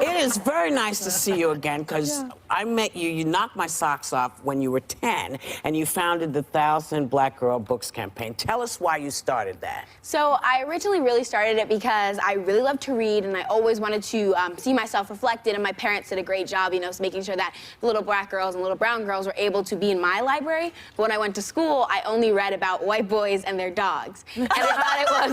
It is very nice to see you again, because I met you, you knocked my socks off when you were 10, and you founded the 1,000 Black Girl Books campaign. Tell us why you started that. So I originally really started it because I really love to read, and I always wanted to see myself reflected, and my parents did a great job, you know, making sure that the little black girls and little brown girls were able to be in my library. But when I went to school, I only read about white boys and their dogs. And I thought it was,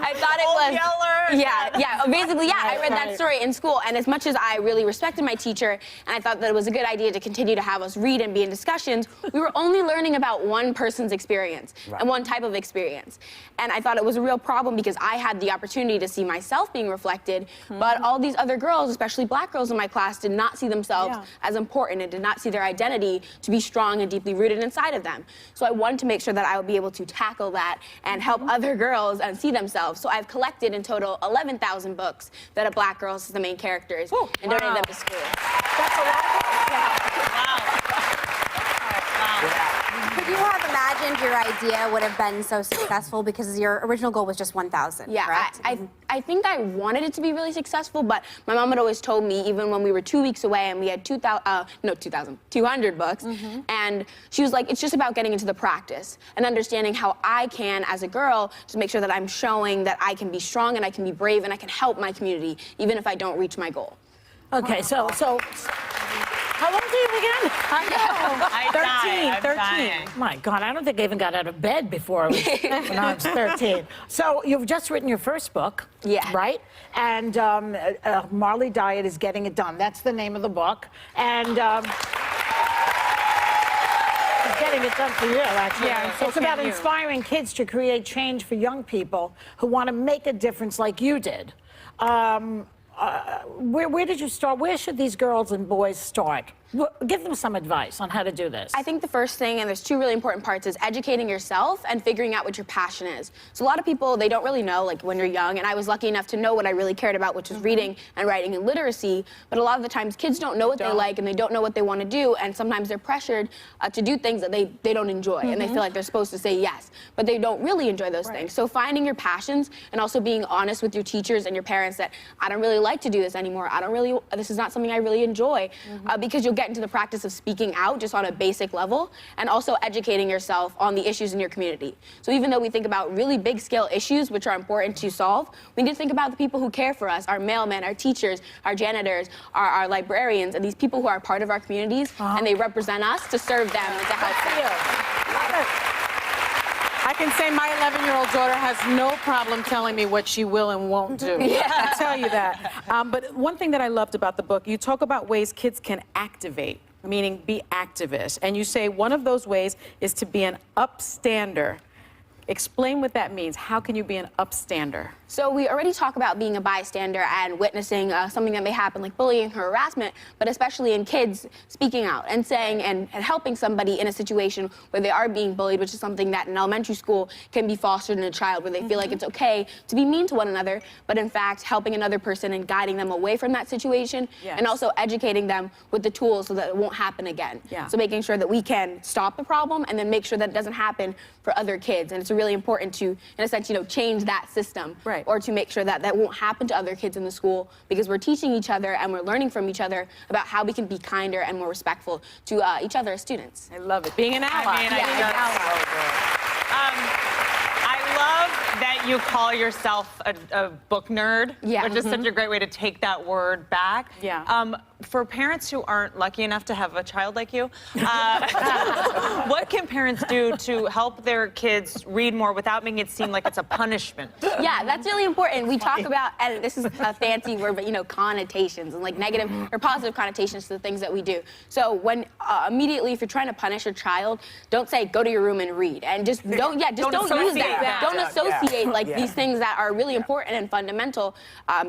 I thought it was, basically, I read that story in school, and as much as I really respected my teacher, and I thought that it was a good idea to continue to have us read and be in discussions, we were only learning about one person's experience and one type of experience. And I thought it was a real problem because I had the opportunity to see myself being reflected, but all these other girls, especially black girls in my class, did not see themselves as important and did not see their identity to be strong and deeply rooted inside of them. So I wanted to make sure that I would be able to tackle that and help other girls and see themselves. So I've collected in total 11,000 books that are black girls as the main characters and donated them to school. That's a lot. Could you have imagined your idea would have been so successful because your original goal was just 1,000, correct? I think I wanted it to be really successful, but my mom had always told me, even when we were 2 weeks away and we had 200 books, and she was like, it's just about getting into the practice and understanding how I can, as a girl, to make sure that I'm showing that I can be strong and I can be brave and I can help my community, even if I don't reach my goal. Okay, so how old are you again? I know. 13. My God, I don't think I even got out of bed before when I was 13. So you've just written your first book, right? And Marley Diet is Getting It Done. That's the name of the book. And getting it done for you, actually. Yeah, it's about inspiring kids to create change for young people who want to make a difference like you did. Where did you start? Where should these girls and boys start? Give them some advice on how to do this. I think the first thing, and there's two really important parts, is educating yourself and figuring out what your passion is. So a lot of people, they don't really know, like when you're young, and I was lucky enough to know what I really cared about, which was reading and writing and literacy, but a lot of the times kids don't know what they like and they don't know what they want to do, and sometimes they're pressured to do things that they don't enjoy, and they feel like they're supposed to say yes, but they don't really enjoy those things. So finding your passions and also being honest with your teachers and your parents that I don't really like to do this anymore, this is not something I really enjoy, because you'll get into the practice of speaking out just on a basic level, and also educating yourself on the issues in your community. So even though we think about really big scale issues which are important to solve, we need to think about the people who care for us, our mailmen, our teachers, our janitors, our librarians, and these people who are part of our communities, and they represent us to serve them and to help them. I can say my 11-year-old daughter has no problem telling me what she will and won't do. I tell you that. But one thing that I loved about the book, you talk about ways kids can activate, meaning be activists. And you say one of those ways is to be an upstander. Explain what that means. How can you be an upstander? So we already talk about being a bystander and witnessing something that may happen, like bullying or harassment, but especially in kids speaking out and saying and helping somebody in a situation where they are being bullied, which is something that in elementary school can be fostered in a child, where they feel like it's okay to be mean to one another, but in fact helping another person and guiding them away from that situation, and also educating them with the tools so that it won't happen again. So making sure that we can stop the problem and then make sure that it doesn't happen for other kids. And it's really important to, in a sense, change that system. Or to make sure that that won't happen to other kids in the school, because we're teaching each other and we're learning from each other about how we can be kinder and more respectful to each other as students. I love it. Being an ally. I mean, I think that's so good. I love that you call yourself a book nerd, which is such a great way to take that word back. For parents who aren't lucky enough to have a child like you, what can parents do to help their kids read more without making it seem like it's a punishment? Yeah, that's really important. We talk about, and this is a fancy word, but connotations and like negative or positive connotations to the things that we do. So when immediately, if you're trying to punish a child, don't say go to your room and read, and just don't use that. Don't associate these things that are really important and fundamental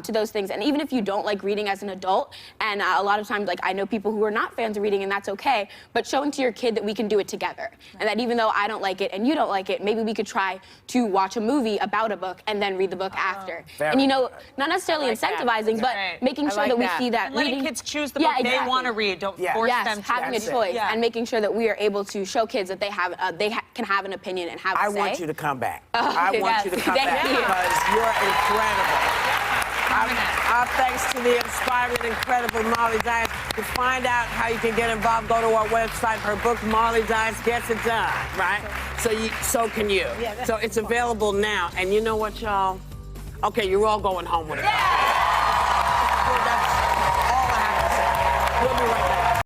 to those things. And even if you don't like reading as an adult, and a lot of times, like, I know people who are not fans of reading, and that's okay, but showing to your kid that we can do it together. And that even though I don't like it and you don't like it, maybe we could try to watch a movie about a book and then read the book after. And not necessarily incentivizing, but making sure that we see that and letting kids choose the book they want to read. Don't force them to. Having a choice and making sure that we are able to show kids that they can have an opinion and have a say. I want you to come back. I want you to come back because you're incredible. Our thanks to the inspiring and incredible Marley Dias. To find out how you can get involved, go to our website. Her book, Marley Dias Gets It Done, right? So can you. Yeah, so it's available now. And you know what, y'all? Okay, you're all going home with it. That's all I have to say. We'll be right back.